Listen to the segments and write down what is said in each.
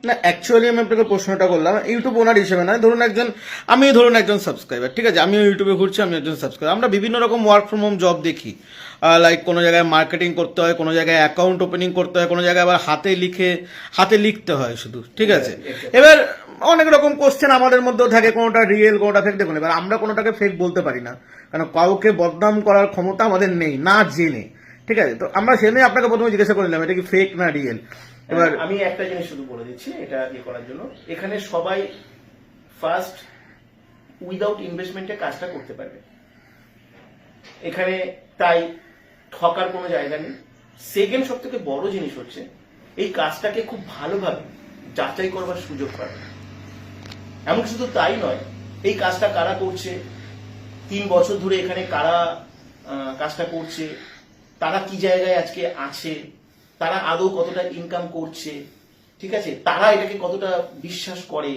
না অ্যাকচুয়ালি আমি আপনাকে প্রশ্নটা করলাম ইউটিউব ওনার হিসেবে নয়, ধরুন একজন সাবস্ক্রাইবার, ঠিক আছে, আমিও ইউটিউবে ঘুরছি, আমি একজন সাবস্ক্রাইবার। আমরা বিভিন্ন রকম ওয়ার্ক ফ্রম হোম জব দেখি, লাইক কোনো জায়গায় মার্কেটিং করতে হয়, কোনো জায়গায় অ্যাকাউন্ট ওপেনিং করতে হয়, কোনো জায়গায় আবার হাতে লিখতে হয় শুধু, ঠিক আছে। এবার অনেক রকম কোশ্চেন আমাদের মধ্যেও থাকে, কোনোটা রিয়েল কোনোটা ফেক। দেখুন এবার আমরা কোনোটাকে ফেক বলতে পারি না, কারণ কাউকে বদনাম করার ক্ষমতা আমাদের নেই না জেনে, ঠিক আছে। তো আমরা সেজন্য আপনাকে প্রথমে জিজ্ঞাসা করে নিলাম এটা কি ফেক না রিয়েল। এবার আমি একটা জিনিস শুধু বলে দিচ্ছি এটা করার জন্য, এখানে সবাই ফার্স্ট উইদাউট ইনভেস্টমেন্টে কাজটা করতে পারবে, এখানে তাই ঠকার কোনো জায়গা নেই। সেকেন্ড সব থেকে বড় জিনিস হচ্ছে এই কাজটাকে খুব ভালোভাবে যাচাই করবার সুযোগ পাবে। এমন শুধু তাই নয়, এই কাজটা কারা করছে, 3 বছর ধরে এখানে কারা কাজটা করছে, তারা কি জায়গায় আজকে আছে, তারা আদৌ কতটা ইনকাম করছে, ঠিক আছে, তারা এটাকে কতটা বিশ্বাস করে,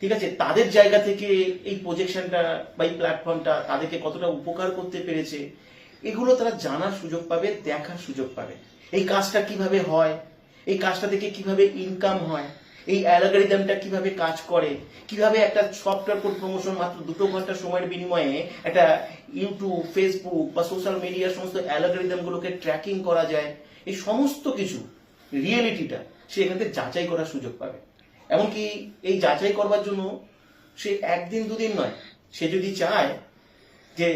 ঠিক আছে, তাদের জায়গা থেকে এই প্রজেকশনটা বা এই প্ল্যাটফর্মটা তাদেরকে কতটা উপকার করতে পেরেছে, এগুলো তারা জানার সুযোগ পাবে, দেখার সুযোগ পাবে। এই কাজটা কিভাবে হয়, এই কাজটা থেকে কিভাবে ইনকাম হয়, এই অ্যালগরিদমটা কিভাবে কাজ করে, কিভাবে একটা সফটওয়্যার কোড প্রমোশন মাত্র 2 ঘন্টা সময়ের বিনিময়ে একটা ইউটিউব, ফেসবুক বা সোশ্যাল মিডিয়ার সমস্ত অ্যালগরিদম গুলোকে ট্র্যাকিং করা যায়, এই সমস্ত কিছু রিয়েলিটিটা সে এখান থেকে যাচাই করার সুযোগ পাবে। এমনকি এই যাচাই করবার জন্য সে 1 দিন 2 দিন নয়, সে যদি চায় যে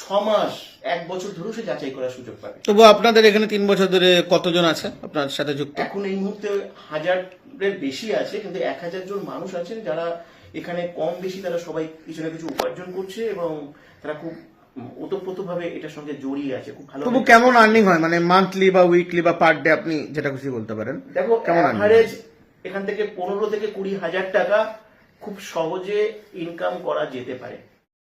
6 মাস 1 বছর ধরেও সে যাচাই করার সুযোগ পাবে। তবু আপনাদের এখানে 3 বছর ধরে কতজন আছে আপনার সাথে যুক্ত? এখন এই মুহূর্তে 1000-এর বেশি আছে, কিন্তু 1000 জন মানুষ আছেন যারা এখানে কম বেশি তারা সবাই কিছু না কিছু উপার্জন করছে এবং তারা খুব ওতপ্রোতভাবে এটার সঙ্গে জড়িয়ে আছে। খুব ভালো। তবু কেমন আর্নিং হয়, মানে মান্থলি বা উইকলি বা পার ডে, আপনি যেটা খুশি বলতে পারেন। দেখো কেমন অ্যাভারেজ এখান থেকে 15 থেকে 20 হাজার টাকা খুব সহজে ইনকাম করা যেতে পারে।